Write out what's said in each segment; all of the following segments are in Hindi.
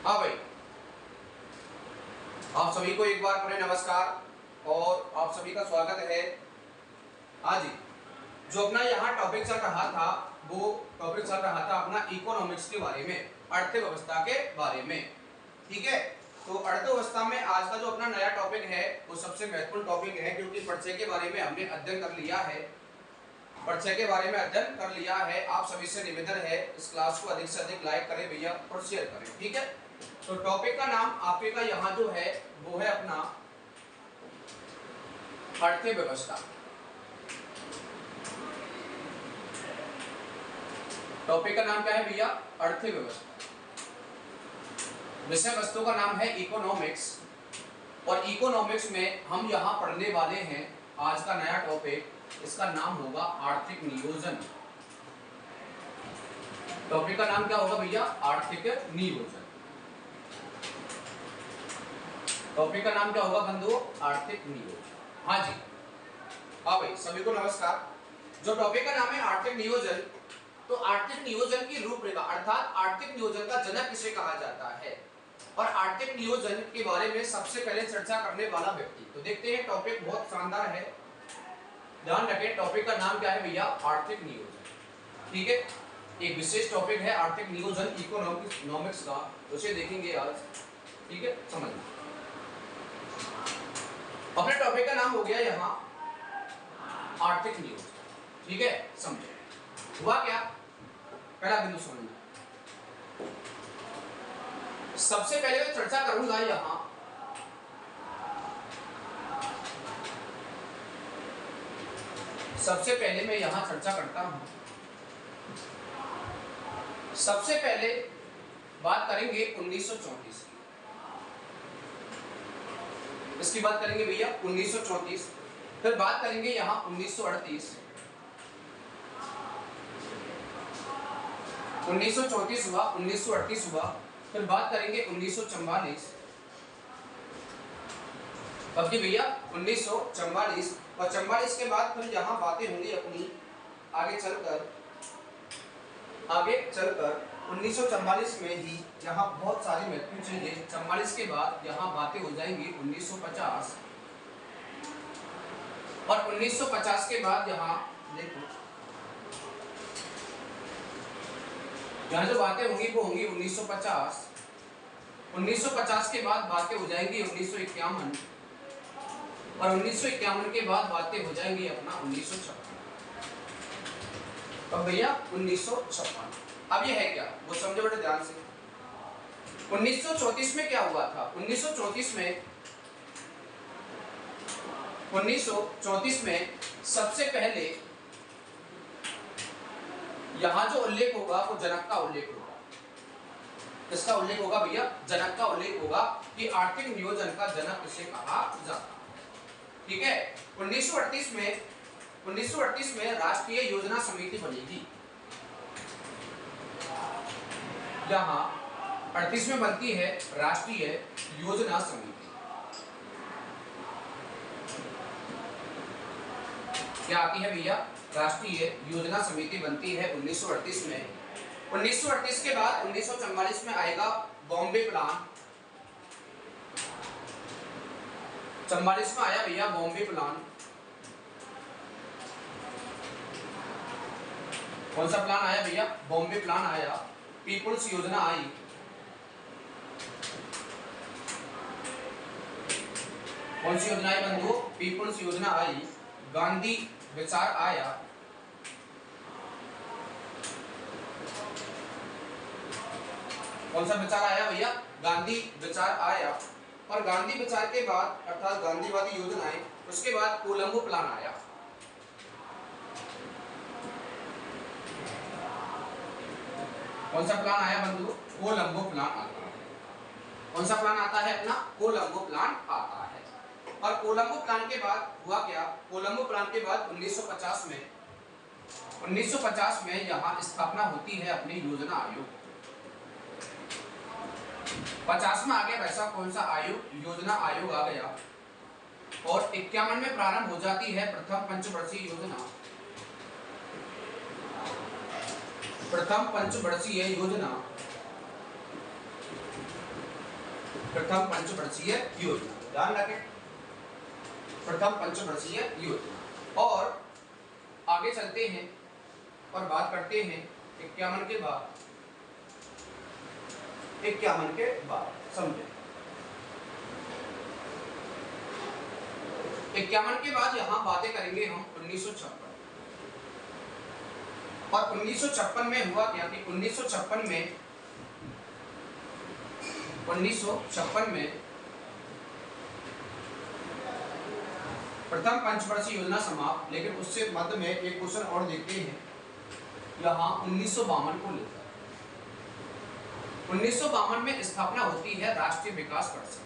हाँ भाई, आप सभी को एक बार पुनः नमस्कार और आप सभी का स्वागत है। हाँ जी, जो अपना यहाँ टॉपिक चल रहा था वो टॉपिक चल रहा था अपना इकोनॉमिक्स के बारे में, अर्थव्यवस्था के बारे में। ठीक है, तो अर्थव्यवस्था में आज का जो अपना नया टॉपिक है वो सबसे महत्वपूर्ण टॉपिक है, क्योंकि परिचय के बारे में हमने अध्ययन कर लिया है। परिचय के बारे में अध्ययन कर लिया है। आप सभी से निवेदन है इस क्लास को अधिक से अधिक लाइक करें भैया और शेयर करें। ठीक है, तो टॉपिक का नाम आपके का यहाँ जो है वो है अपना अर्थव्यवस्था। टॉपिक का नाम क्या है भैया? अर्थव्यवस्था। विषय वस्तु का नाम है इकोनॉमिक्स, और इकोनॉमिक्स में हम यहाँ पढ़ने वाले हैं आज का नया टॉपिक, इसका नाम होगा आर्थिक नियोजन। टॉपिक का नाम क्या होगा भैया? आर्थिक नियोजन। टॉपिक का नाम क्या होगा बंधुओं? आर्थिक नियोजन। हाँ जी, हाँ भाई, सभी को नमस्कार। जो टॉपिक का नाम है आर्थिक नियोजन, तो आर्थिक नियोजन की रूपरेखा अर्थात आर्थिक नियोजन का जनक किसे कहा जाता है और आर्थिक नियोजन के बारे में सबसे पहले चर्चा करने वाला व्यक्ति, तो देखते हैं। टॉपिक बहुत शानदार है, ध्यान रखें। टॉपिक का नाम क्या है भैया? आर्थिक नियोजन। ठीक है, एक विशेष टॉपिक है आर्थिक नियोजन इकोनॉमिक्स का, उसे देखेंगे आज। ठीक है, समझना। अपने टॉपिक का नाम हो गया यहाँ आर्थिक नियोजन। ठीक है, समझो हुआ क्या। पहला बिंदु समझना, सबसे पहले मैं चर्चा करूंगा यहाँ सबसे पहले मैं यहाँ चर्चा करता हूं। सबसे पहले बात करेंगे 1934 की, इसकी बात करेंगे भैया 1934। फिर बात करेंगे यहाँ 1938, 1934 हुआ, 1938 हुआ। फिर बात करेंगे 1944, अब की भैया 1944, और 44 के बाद फिर यहाँ बातें होंगी अपनी आगे चलकर 1944 में ही यहाँ बहुत सारी महत्वपूर्ण चीजें। 44 के बाद यहाँ बातें हो जाएंगी 1950, और 1950 के बाद यहाँ देखो यहाँ जो बातें होंगी वो होंगी 1950। 1950 के बाद बातें हो जाएंगी 1951, और 1951 के बाद बातें हो जाएंगी अपना 1956। अब भैया 1956, अब ये है क्या वो समझो बड़े ध्यान से। 1934 में क्या हुआ था? 1934 में सबसे पहले यहां जो उल्लेख होगा वो जनक का उल्लेख होगा। किसका उल्लेख होगा भैया? जनक का उल्लेख होगा कि आर्थिक नियोजन का जनक इसे कहा जाता है। ठीक है, 1938 में राष्ट्रीय योजना समिति बनेगी। यहाँ 38 में बनती है राष्ट्रीय योजना समिति। क्या आती है भैया? राष्ट्रीय योजना समिति बनती है 1938 में। 1938 के बाद 1944 में आएगा बॉम्बे प्लान। 44 में आया भैया बॉम्बे प्लान। कौन सा प्लान आया भैया? बॉम्बे प्लान आया। पीपुल्स योजना आई। कौन सी योजना आई बंधुओं? पीपुल्स योजना आई। गांधी विचार आया। कौन सा विचार आया भैया? गांधी विचार आया। और गांधी विचार के बाद अर्थात गांधीवादी योजनाएं, उसके बाद कोलंबो प्लान आया। कौन सा प्लान आया बंधु? कोलंबो प्लान आता है। कौन सा प्लान आता है अपना? कोलंबो प्लान आता है। और कोलंबो प्लान के बाद हुआ क्या? कोलंबो प्लान के बाद 1950 में यहाँ स्थापना होती है अपनी योजना आयोग। 50 में आ गया वैसा कौन सा आयोग? योजना आयोग आ गया। और 51 में प्रारंभ हो जाती है प्रथम पंचवर्षीय योजना। प्रथम पंचवर्षीय योजना प्रथम पंचवर्षीय योजना, ध्यान रखें, प्रथम पंचवर्षीय योजना। और आगे चलते हैं और बात करते हैं 51 के बाद, 51 के बाद समझे। 51 के बाद यहां बातें करेंगे हम 1956। और 1956 में हुआ क्या कि 1956 में प्रथम पंचवर्षीय योजना समाप्त। लेकिन उससे मध्य में एक क्वेश्चन और देखते हैं, यहाँ 1952 को लेकर। 1952 में स्थापना होती है राष्ट्रीय विकास परिषद।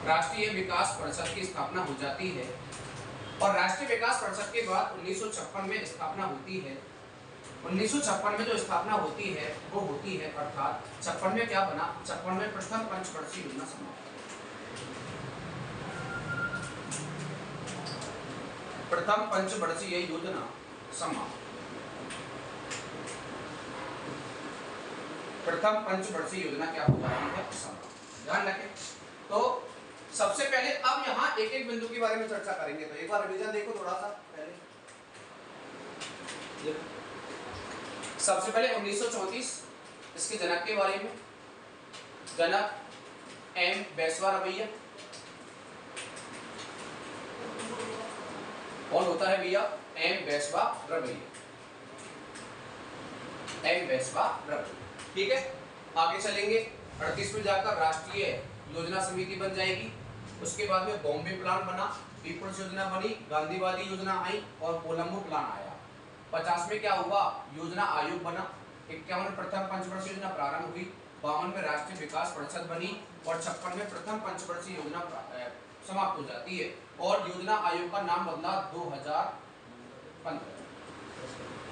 राष्ट्रीय विकास परिषद की स्थापना हो जाती है। और राष्ट्रीय विकास परिषद के बाद 1956 में स्थापना होती है। 1956 में जो स्थापना होती है वो होती है, अर्थात 56 में क्या बना, 56 में प्रथम पंचवर्षीय योजना समाप्त। प्रथम पंचवर्षीय योजना समाप्त। प्रथम पंचवर्षीय योजना क्या हो जाती है, समाप्त। ध्यान रखें। तो सबसे पहले अब यहाँ एक एक बिंदु के बारे में चर्चा करेंगे। तो एक बार रिवीजन देखो थोड़ा सा पहले। सबसे पहले 1934, इसके जनक के बारे में। जनक एम बैसवा-रवैया। कौन होता है भैया, एम बैसवा-रवैया। एम बैसवा-रवैया, ठीक है। आगे चलेंगे 38 में जाकर राष्ट्रीय योजना समिति बन जाएगी। उसके बाद में बॉम्बे प्लान बना, पीपुल्स योजना बनी, गांधीवादी योजना आई और कोलंबो प्लान आया। 50 में क्या हुआ, योजना आयोग बना। 51 में प्रथम पंचवर्षीय योजना प्रारंभ हुई। 52 में राष्ट्रीय विकास परिषद बनी और 56 में प्रथम पंचवर्षीय योजना समाप्त हो जाती है। और योजना आयोग का नाम बदला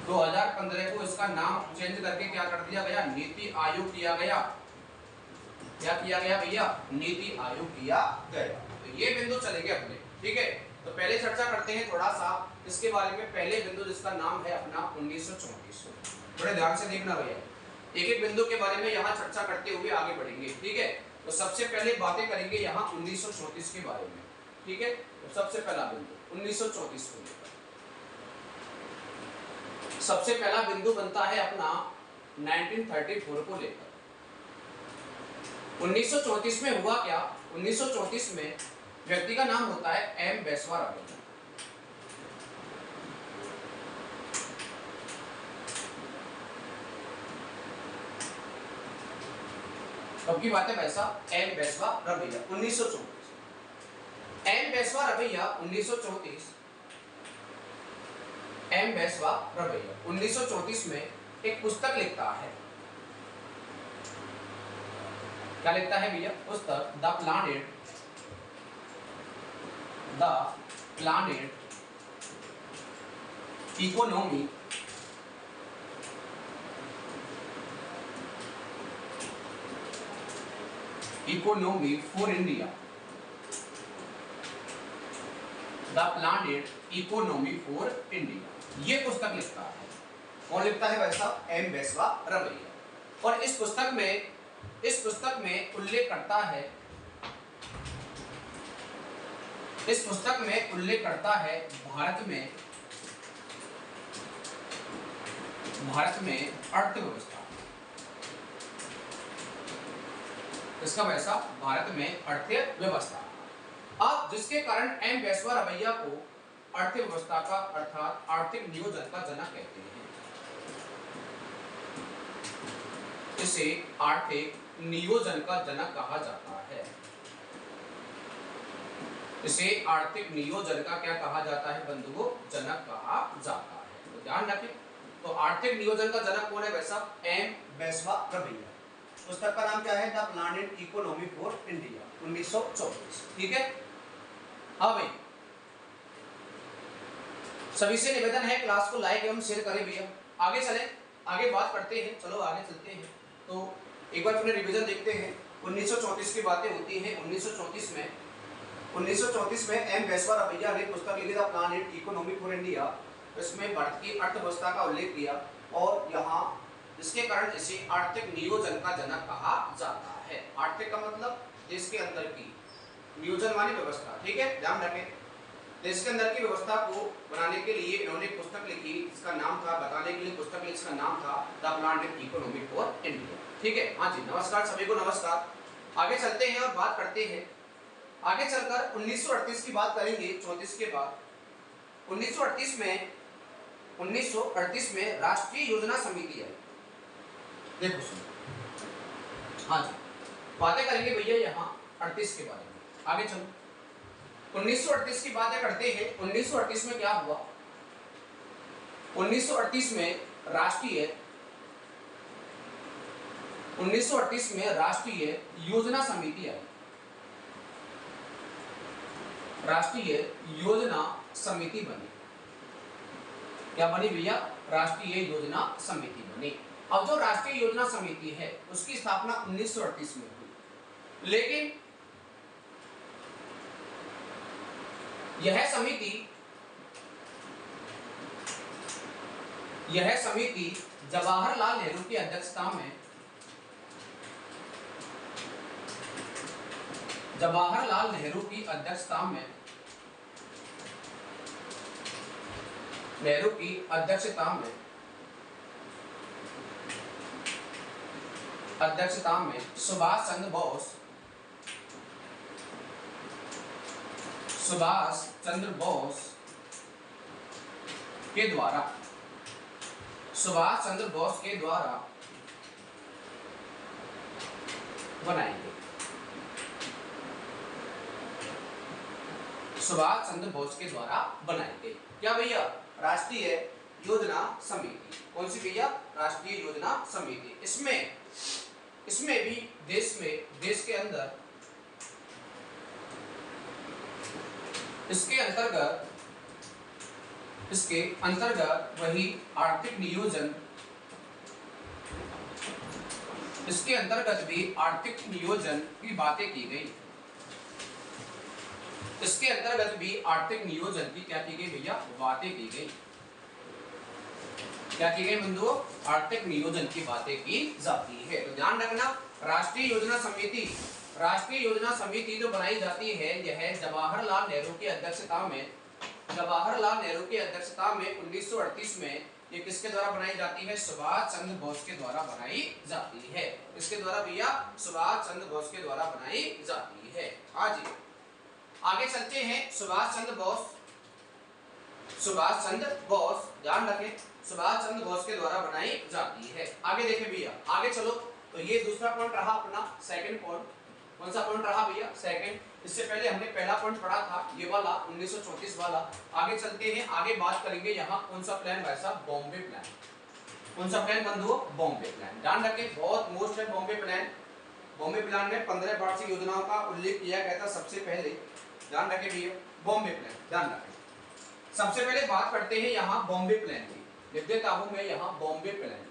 2015 को इसका नाम चेंज करके क्या कर दिया गया, नीति आयोग किया गया। क्या किया गया भैया, नीति आयोग किया गया। तो ये बिंदु चलेंगे अपने, ठीक है। तो पहले चर्चा करते हैं थोड़ा सा इसके बारे में। पहले बिंदु जिसका नाम है अपना 1934। बड़े ध्यान से देखना भैया, एक एक बिंदु के बारे में यहाँ चर्चा करते हुए आगे बढ़ेंगे, ठीक है। तो सबसे पहले बातें करेंगे यहाँ 1934 के बारे में, ठीक है। तो सबसे पहला बिंदु 1934 को लेकर सबसे पहला बिंदु बनता है अपना 1934 को लेकर। 1934 में हुआ क्या, 1934 में व्यक्ति का नाम होता है एम बैसवा-रवैया। अब की बात है वैसा, एम बैसवा-रवैया 1934। एम बैसवा-रवैया 1934, एम बैसवा-रवैया 1934 में एक पुस्तक लिखता है। क्या लिखता है भैया, पुस्तक the planned economy for India. The planned economy for India, ये पुस्तक लिखता है। कौन लिखता है वैसा, एम बैसवा-रवैया। और इस पुस्तक में उल्लेख करता है, इस पुस्तक में उल्लेख करता है भारत में अर्थव्यवस्था। इसका वैसा भारत में अर्थव्यवस्था। अब जिसके कारण एम बैसवा-रवैया को अर्थव्यवस्था का अर्थात आर्थिक नियोजन का जनक कहते हैं। इसे आर्थिक नियोजन का जनक कहा जाता है। इसे आर्थिक नियोजन का क्या कहा जाता है बंधुओं, जनक कहा जाता है। तो ध्यान रखें। तो आर्थिक नियोजन का जनक कौन है वैसा, एम बैसवा-रवैया। पुस्तक का नाम क्या है, the planned economy for India 1934, ठीक है। हाँ भाई, सभी से निवेदन है क्लास को लाइक एवं शेयर करें भैया। आगे चलें, आगे बात करते हैं, चलो आगे चलते हैं। तो एक बार अपने रिवीजन देखते हैं। 1934 की बातें होती हैं। 1934 में एम बैसवा-रवैया ने पुस्तक लिखी the planned economy for India. इसमें भारत की अर्थव्यवस्था का उल्लेख किया और यहाँ जिसके कारण इसे आर्थिक नियोजन का जनक कहा जाता है। आर्थिक का मतलब देश के अंदर की, नियोजन माने व्यवस्था, ठीक है, ध्यान रखें। देश के अंदर की व्यवस्था को बनाने के लिए इन्होंने पुस्तक लिखी, जिसका नाम था, बताने के लिए पुस्तक लिखी, जिसका नाम था the plant economy for India, ठीक है। हाँ जी, नमस्कार सभी को, नमस्कार। आगे चलते हैं और बात करते हैं, आगे चलकर 1938 की बात करेंगे 34 के बाद। 1938 में राष्ट्रीय योजना समिति है, देखो सुनो, हाँ जी, बातें करेंगे भैया यहाँ 38 के बारे में। आगे चलो, 1938 की बातें करते हैं। 1938 में क्या हुआ? 1938 में राष्ट्रीय योजना समिति आई। राष्ट्रीय योजना समिति बनी। क्या बनी भैया? राष्ट्रीय योजना समिति बनी। अब जो राष्ट्रीय योजना समिति है उसकी स्थापना 1938 में हुई, लेकिन यह समिति जवाहरलाल नेहरू की अध्यक्षता में, जवाहरलाल नेहरू की अध्यक्षता में सुभाष चंद्र बोस के द्वारा बनाई गई। सुभाष चंद्र बोस के द्वारा बनाई गई। क्या भैया? राष्ट्रीय योजना समिति। कौन सी भैया? राष्ट्रीय योजना समिति। इसमें भी देश के अंदर, इसके अंतर्गत वही आर्थिक नियोजन, इसके अंतर्गत भी आर्थिक नियोजन की बातें की गई। इसके अंतर्गत भी आर्थिक नियोजन की क्या की गई भैया? बातें की गई। क्या की गई बंधुओं? आर्थिक नियोजन की बातें की जाती है। तो ध्यान रखना, राष्ट्रीय योजना समिति जो बनाई जाती है यह जवाहरलाल नेहरू की अध्यक्षता में 1938 में ये किसके द्वारा बनाई जाती है? सुभाष चंद्र बोस के द्वारा बनाई जाती है। किसके द्वारा भैया? सुभाष चंद्र बोस के द्वारा बनाई जाती है। हाँ जी, आगे चलते हैं। सुभाष चंद्र बोस, ध्यान रखें, सुभाष चंद्र बोस के द्वारा बनाई जाती है। आगे देखें भैया, आगे चलो। तो ये दूसरा पॉइंट रहा अपना, सेकंड पॉइंट। कौन सा पॉइंट रहा भैया? सेकंड। इससे पहले हमने पहला पॉइंट पढ़ा था, ये वाला 1934 वाला। आगे चलते हैं, आगे बात करेंगे यहाँ कौन सा प्लान भाई साहब? बॉम्बे प्लान। कौन सा प्लान बंधुओं? बॉम्बे प्लान। ध्यान रखें, बहुत मोस्ट है बॉम्बे प्लान। बॉम्बे प्लान में 15 वार्षिक योजनाओं का उल्लेख किया गया था सबसे पहले। ध्यान रखें भैया, बॉम्बे प्लान, ध्यान रखें। सबसे पहले बात करते हैं यहाँ बॉम्बे प्लान की। लिख देता हूं मैं यहाँ बॉम्बे प्लान।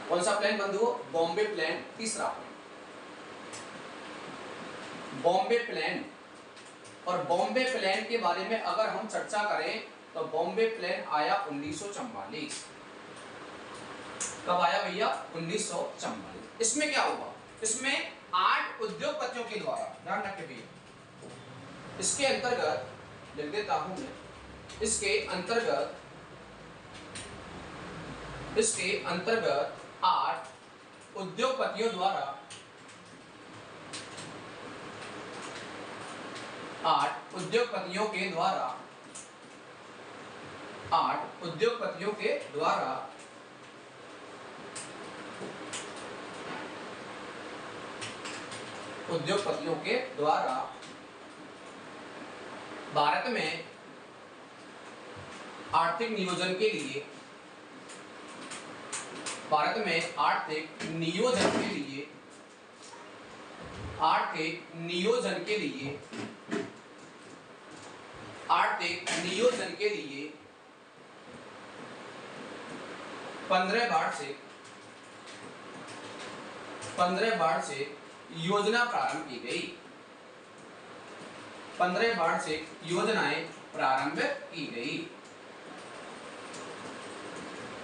कौन सा प्लान बंधुओं? बॉम्बे प्लान। तीसरा पॉइंट बॉम्बे प्लान। और बॉम्बे प्लान के बारे में अगर हम चर्चा करें तो बॉम्बे प्लान आया 1944। कब आया भैया? 1944। इसमें क्या हुआ? इसमें 8 उद्योगपतियों के द्वारा, ध्यान रखें भैया, इसके अंतर्गत लिख देता हूं मैं, इसके अंतर्गत 8 उद्योगपतियों द्वारा 8 उद्योगपतियों के द्वारा भारत में आर्थिक नियोजन के लिए आर्थिक नियोजन के लिए 15 वार्षिक योजना प्रारंभ की गई। 15 वार्षिक योजनाएं प्रारंभ की गई।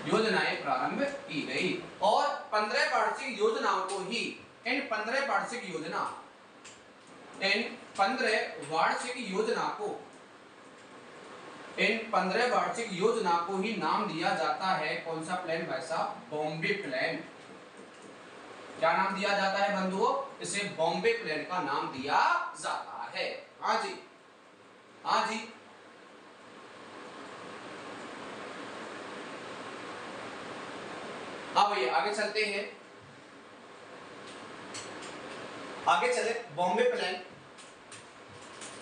योजनाएं प्रारंभ की गई और 15 वार्षिक योजनाओं को ही इन 15 वार्षिक योजना इन 15 वार्षिक योजना को इन 15 वार्षिक योजना को ही नाम दिया जाता है कौन सा प्लान भाई साहब? बॉम्बे प्लान। क्या नाम दिया जाता है बंधुओं? इसे बॉम्बे प्लान का नाम दिया जाता है। हाँ जी, हाँ जी। हाँ भैया आगे चलते हैं, आगे चले। बॉम्बे प्लान।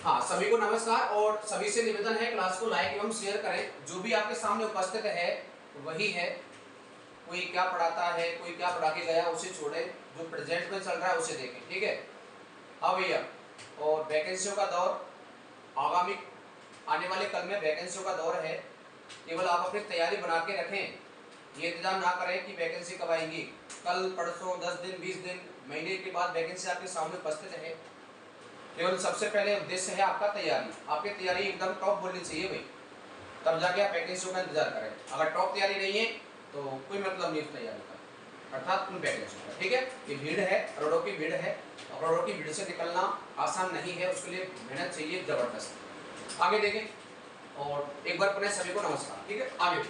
हाँ, सभी को नमस्कार और सभी से निवेदन है क्लास को लाइक एवं शेयर करें। जो भी आपके सामने उपस्थित है वही है, कोई क्या पढ़ाता है कोई क्या पढ़ा के गया उसे छोड़े, जो प्रेजेंट में चल रहा है उसे देखें, ठीक है। हाँ भैया, और वैकेंसियों का दौर आगामी आने वाले कल में वैकेंसियों का दौर है। केवल आप अपनी तैयारी बना के रखें, ये इंतजार ना करें कि वैकेंसी कब आएंगी। कल परसों 10 दिन 20 दिन महीने के बाद वैकेंसी आपके सामने उपस्थित है। केवल सबसे पहले उद्देश्य है आपका तैयारी। आपकी तैयारी एकदम टॉप बोलनी चाहिए भाई, तब जाके आप वैकेंसियों का इंतजार करें। अगर टॉप तैयारी नहीं है तो कोई मतलब नहीं उस तैयारी का, अर्थात उन वैकेंसियों का, ठीक है। ये भीड़ है, करोड़ों की भीड़ है, और करोड़ों की भीड़ से निकलना आसान नहीं है, उसके लिए मेहनत चाहिए जबरदस्त। आगे देखें और एक बार पुनः सभी को नमस्कार, ठीक है। आगे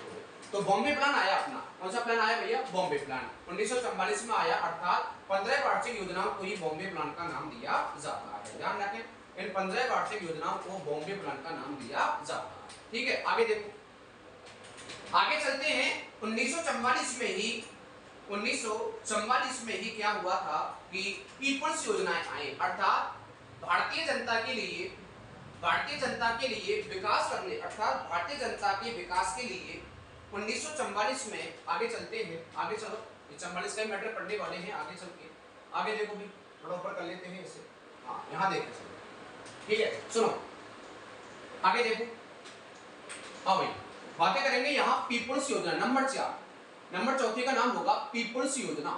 तो बॉम्बे प्लान आया अपना, कौन सा प्लान आया भैया? बॉम्बे प्लान 1944 में आया, अर्थात 15 वार्षिक योजनाओं को ही बॉम्बे प्लान का नाम दिया जाता है। ध्यान रखें, इन 15 वार्षिक योजनाओं को बॉम्बे प्लान का नाम दिया जाता है, ठीक है। आगे देखो, आगे चलते हैं। 1944 में ही 1944 में ही क्या हुआ था कि पीपल्स योजनाएं आई, अर्थात भारतीय जनता के लिए विकास करने, अर्थात भारतीय जनता के विकास के लिए 1944 में। आगे चलते हैं, आगे चलो, 44 का मैटर पढ़ने वाले हैं, आगे चल के आगे देखो भी, थोड़ा ऊपर कर लेते हैं इसे। हाँ यहाँ देखो चलो, ठीक है। सुनो आगे देखो। हाँ भाई, बातें करेंगे यहाँ पीपल्स योजना नंबर 4, नंबर चौथी का नाम होगा पीपल्स योजना।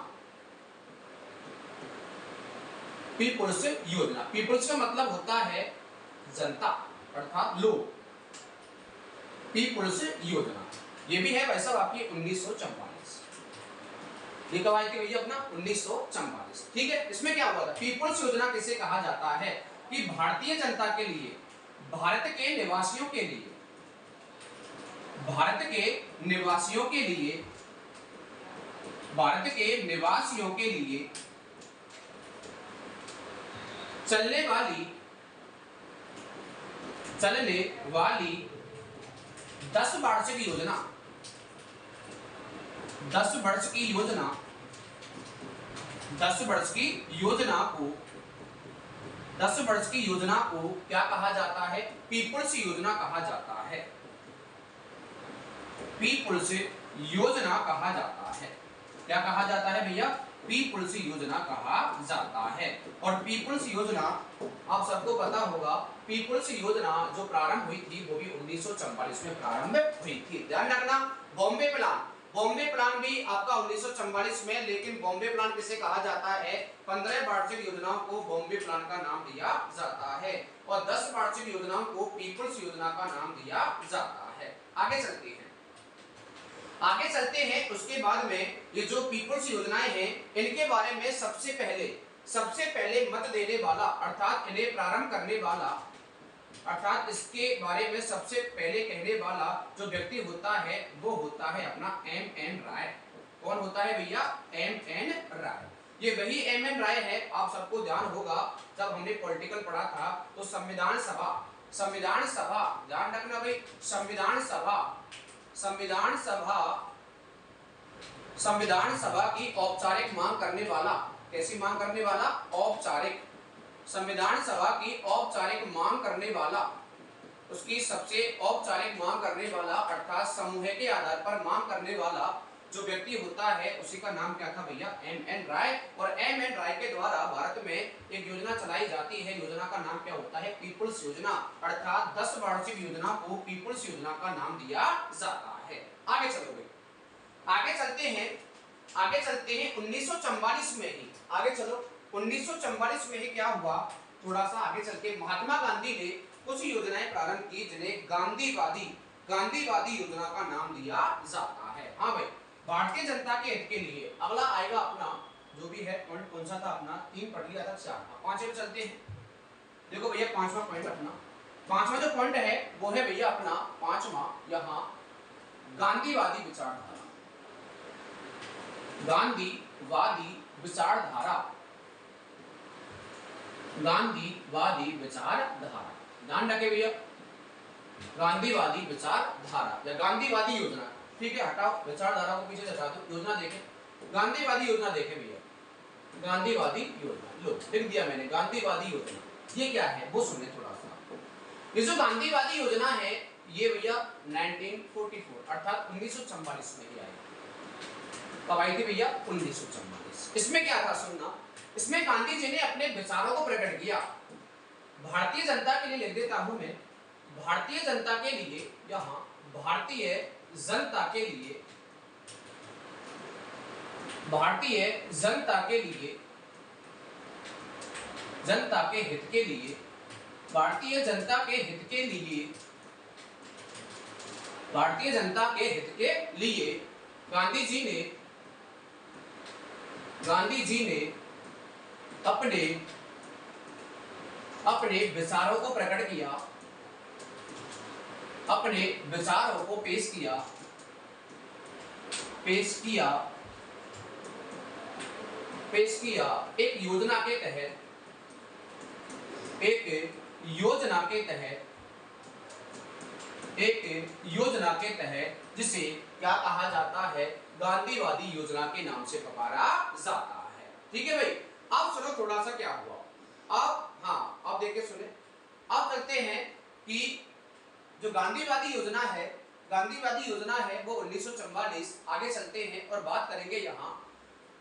पीपल्स योजना, पीपल्स का मतलब होता है जनता अर्थात लोग। पीपल्स योजना ये भी है वैसा आपकी 1944। ये कब आई थी भैया? अपना 1944, ठीक है। इसमें क्या हुआ था? पीपल्स योजना किसे कहा जाता है कि भारतीय जनता के लिए, भारत के निवासियों के लिए, भारत के निवासियों के लिए, भारत के निवासियों के लिए चलने वाली 10 वार्षिक योजना, 10 वर्ष की योजना, 10 वर्ष की योजना को, 10 वर्ष की योजना को क्या कहा जाता है? पीपल्स योजना कहा जाता है। पीपल्स योजना कहा जाता है। क्या कहा जाता है भैया? पीपल्स योजना कहा जाता है। और पीपल्स योजना आप सबको पता होगा, पीपल्स योजना जो प्रारंभ हुई थी वो भी 1944 में प्रारंभ हुई थी। ध्यान रखना, बॉम्बे प्लान भी आपका 1944 में, लेकिन बॉम्बे प्लान किसे कहा जाता है? 15 वार्षिक योजनाओं को बॉम्बे प्लान का नाम दिया जाता है और 10 वार्षिक योजनाओं को पीपल्स योजना का नाम दिया जाता है। आगे चलते हैं, आगे चलते हैं। उसके बाद में ये जो पीपल्स योजनाएं हैं इनके बारे में सबसे पहले मत देने वाला, अर्थात इन्हें प्रारंभ करने वाला, अर्थात इसके बारे में सबसे पहले कहने वाला जो व्यक्ति होता है वो होता है अपना M.N. राय। कौन होता है भैया? M.N. राय। ये वही M.N. राय है, आप सबको ध्यान होगा जब हमने पॉलिटिकल पढ़ा था तो संविधान सभा ध्यान रखना भाई, संविधान सभा की औपचारिक मांग करने वाला, कैसी मांग करने वाला? औपचारिक, संविधान सभा की औपचारिक मांग करने वाला, उसकी सबसे औपचारिक मांग करने वाला, अर्थात समूह के आधार पर मांग करने वाला जो व्यक्ति होता है उसी का नाम क्या था भैया? M.N. राय। और M.N. राय के द्वारा भारत में एक योजना चलाई जाती है, योजना का नाम क्या होता है? पीपल्स योजना, अर्थात 10 वार्षिक योजना को पीपल्स योजना का नाम दिया जाता है। आगे चलोगे, आगे चलते हैं 1944 में ही, आगे चलो 1944 में ही क्या हुआ, थोड़ा सा आगे चल के महात्मा गांधी ने कुछ योजनाएं प्रारंभ की जिन्हें गांधीवादी गांधीवादी योजना का नाम दिया जाता है। हाँ भाई, भारतीय जनता के हित के लिए अगला आएगा अपना जो भी है पॉइंट, कौन सा था अपना, 3 पढ़ लिया था, 4 5 पे चलते हैं। देखो भैया 5वां पॉइंट अपना, 5वां जो पॉइंट है वो है भैया अपना 5वां यहाँ गांधीवादी विचारधारा। गांधीवादी विचारधारा, गांधीवादी विचारधारा, ध्यान रखे भैया, गांधीवादी विचारधारा या गांधीवादी योजना। ठीक है, हटाओ विचारधारा को पीछे हटा दो, योजना देखें, गांधीवादी योजना देखें भैया, गांधीवादी योजना, लो लिख दिया मैंने गांधीवादी योजना। ये क्या है वो सुने थोड़ा सा। ये जो गांधीवादी योजना है ये भैया 1944 अर्थात 1944 में ही आई। कब आई थी भैया? 1944। इसमें क्या था सुनना, इसमें गांधी जी ने अपने विचारों को प्रकट किया। भारतीय जनता के लिए लिख देता हूं मैं, भारतीय जनता के लिए, यहां भारतीय जनता के लिए, भारतीय जनता के लिए, जनता के हित के लिए, भारतीय जनता के हित के लिए, भारतीय जनता के हित के लिए गांधी जी ने अपने विचारों को प्रकट किया, अपने विचारों को पेश किया एक योजना के तहत जिसे क्या कहा जाता है? गांधीवादी योजना के नाम से पुकारा जाता है। ठीक है भाई, अब सुनो थोड़ा सा क्या हुआ। अब देखिए सुने, अब चलते हैं कि जो गांधीवादी योजना है वो 1944, आगे चलते हैं और बात करेंगे यहाँ।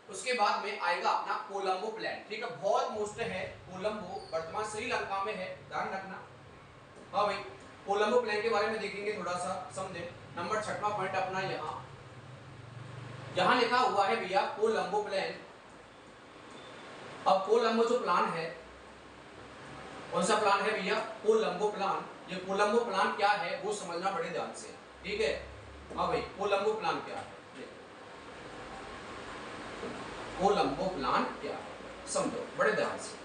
उसके बाद में आएगा अपना कोलंबो प्लान। ठीक है, बहुत मोस्ट है कोलंबो, वर्तमान श्रीलंका में है, ध्यान रखना। हाँ भाई, कोलंबो प्लान के बारे में देखेंगे, थोड़ा सा समझे। नंबर 6वां पॉइंट अपना यहाँ लिखा हुआ है भैया कोलंबो प्लान। अब कोलंबो जो प्लान है, कौन सा प्लान है भैया? कोलंबो प्लान। ये कोलंबो प्लान क्या है वो समझना बड़े ध्यान से। ठीक है, हाँ भाई, कोलंबो प्लान क्या है, कोलंबो प्लान क्या है समझो बड़े ध्यान से।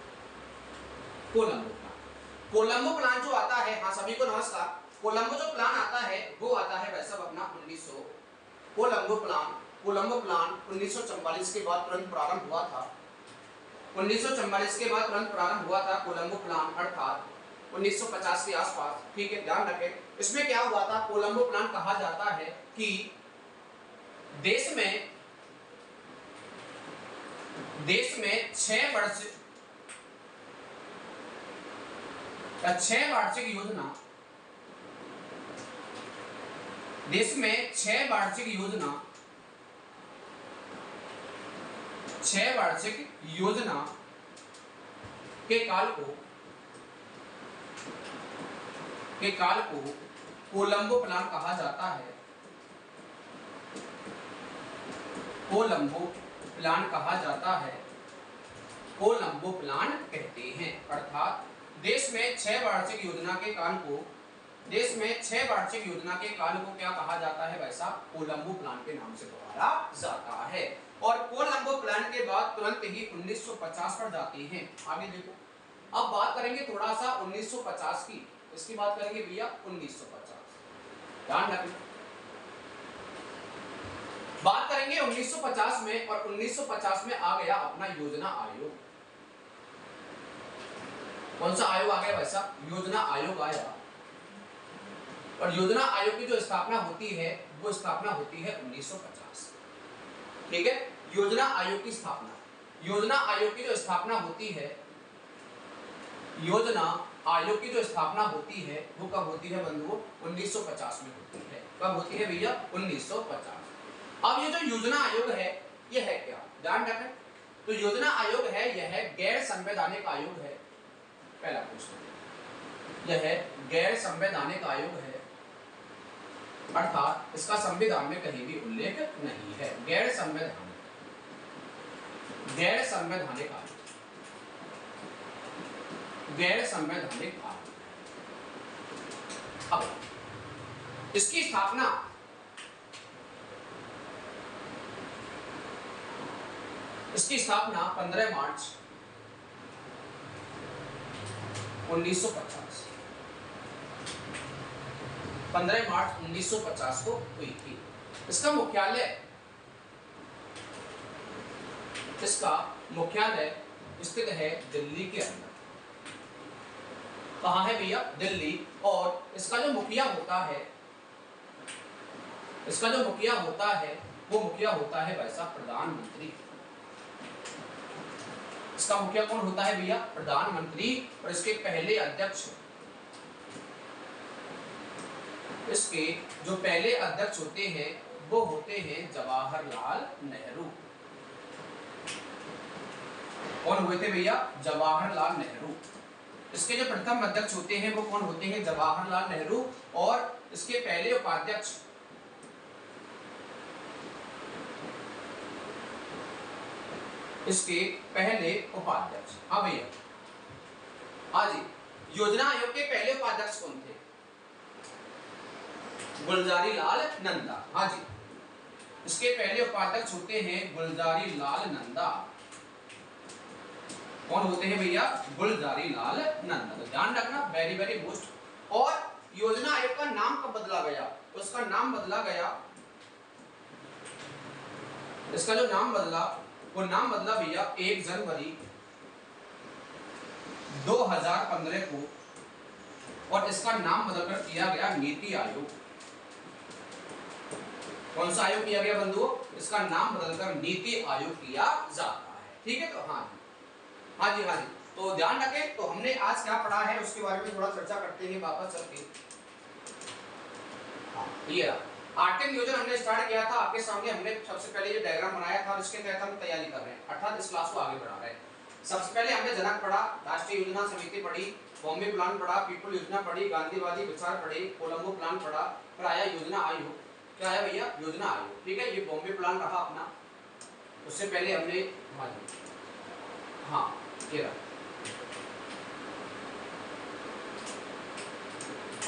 कोलंबो प्लान जो आता है, हाँ सभी को नमस्कार। कोलंबो जो प्लान आता है वो आता है वैसा अपना 1900। कोलंबो प्लान 1944 के बाद तुरंत प्रारंभ हुआ था। 1944 के बाद तुरंत प्रारंभ हुआ था कोलंबो प्लान, अर्थात 1950 के आसपास। ठीक है, ध्यान रखें। इसमें क्या हुआ था? कोलंबो प्लान कहा जाता है कि देश में 6 वार्षिक योजना, देश में 6 वार्षिक योजना के काल को कोलंबो प्लान कहा जाता है। कोलंबो प्लान कहा जाता है, कोलंबो प्लान कहते हैं। अर्थात देश में 6 वार्षिक योजना के काल को, देश में 6 वार्षिक योजना के काल को क्या कहा जाता है? वैसा कोलंबो प्लान के नाम से पुकारा जाता है। और कोलंबो प्लान के बाद तुरंत ही 1950 पर जाते हैं। आगे देखो, अब बात करेंगे थोड़ा सा 1950 की। इसकी बात करेंगे भैया 1950, ध्यान रखना। बात करेंगे 1950 में, और 1950 में आ गया अपना योजना आयोग। कौन सा आयोग आ गया? वैसा योजना आयोग आया। और योजना आयोग की जो स्थापना होती है वो स्थापना होती है 1950। ठीक है, योजना आयोग की स्थापना, योजना आयोग की जो स्थापना होती है, योजना आयोग की जो स्थापना होती है वो कब होती है बंधुओं? 1950 में होती है। कब होती है भैया? 1950। अब ये जो योजना आयोग है ये है क्या? ध्यान रखें, तो योजना आयोग है, यह गैर संवैधानिक आयोग है। पहला प्रश्न, यह गैर संवैधानिक आयोग है, अर्थात इसका संविधान में कहीं भी उल्लेख नहीं है। गैर संवैधानिक आयोग, गैर संवैधानिक आयोग। अब इसकी स्थापना इसकी स्थापना 15 मार्च 1950 15 मार्च 1950 को हुई थी। इसका मुख्यालय स्थित है दिल्ली के अंदर। कहाँ है भैया? दिल्ली। और इसका जो मुखिया होता है वैसा प्रधानमंत्री। इसका मुखिया कौन होता है भैया? प्रधानमंत्री। और इसके पहले अध्यक्ष होते हैं वो होते हैं जवाहरलाल नेहरू। कौन हुए थे भैया? जवाहरलाल नेहरू। इसके जो प्रथम अध्यक्ष होते हैं वो कौन होते हैं? जवाहरलाल नेहरू। और इसके पहले उपाध्यक्ष हाँ भैया, हाँ जी, योजना आयोग के पहले उपाध्यक्ष कौन थे? गुलजारी लाल नंदा। हाँ जी, इसके पहले उपाध्यक्ष होते हैं गुलजारी लाल नंदा। कौन होते हैं भैया? गुलजारी लाल नंदा। तो ध्यान रखना, वेरी वेरी मोस्ट। और योजना आयोग का नाम कब बदला गया? उसका नाम बदला गया, इसका जो नाम बदला वो नाम बदला भैया 1 जनवरी 2015 को। और इसका नाम बदलकर किया गया नीति आयोग। कौन सा आयोग किया गया बंधुओं? इसका नाम बदलकर नीति आयोग किया जाता है। ठीक है, तो हाँ जी। तो ध्यान रखें। तो हमने आज क्या पढ़ा है उसके बारे में थोड़ा चर्चा करते हैं वापस चल के। ये आर्थिक नियोजन हमने स्टार्ट किया था आपके सामने। हमने सबसे पहले ये डायग्राम बनाया था और इसके तहत हम तैयारी कर रहे हैं, अर्थात इस क्लास को आगे बढ़ा रहे हैं। सबसे पहले हमने जनक पढ़ा, राष्ट्रीय योजना समिति पढ़ी, बॉम्बे प्लान पढ़ा, पीपल योजना पढ़ी, गांधीवादी विचार पढ़े, कोलंबो प्लान पढ़ा, फिर आया योजना आयोग। क्या आया भैया? योजना आयोग। ठीक है, ये बॉम्बे प्लान रहा अपना। उससे पहले हमने ये रहा।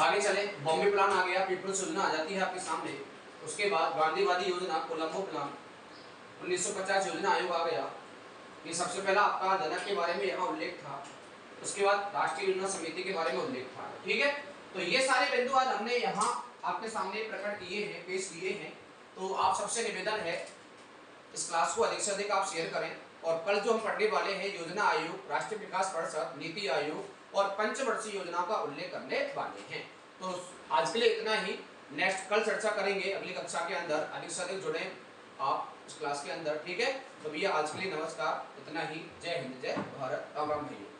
आगे चले, बॉम्बे प्लान आ गया, पीपल्स योजना आ जाती है आपके सामने। उसके बाद गांधीवादी योजना, कोलंबो प्लान, 1950 योजना आयोग आ गया। ये सबसे पहला आपका जनक के बारे में यहाँ उल्लेख था। उसके बाद राष्ट्रीय योजना समिति के बारे में उल्लेख था। ठीक है, तो ये सारे बिंदु आज हमने यहाँ आपके सामने प्रकट किए हैं, पेश किए हैं। तो आप सबसे निवेदन है इस क्लास को अधिक से अधिक आप शेयर करें। और कल जो हम पढ़ने वाले हैं योजना आयोग, राष्ट्रीय विकास परिषद, नीति आयोग और पंचवर्षीय योजना का उल्लेख करने वाले हैं। तो आज के लिए इतना ही। नेक्स्ट कल चर्चा करेंगे अगली कक्षा के अंदर। अधिक से अधिक जुड़े आप इस क्लास के अंदर। ठीक है, तो भैया आज के लिए नमस्कार, इतना ही। जय हिंद, जय भारत, राम राम भैया।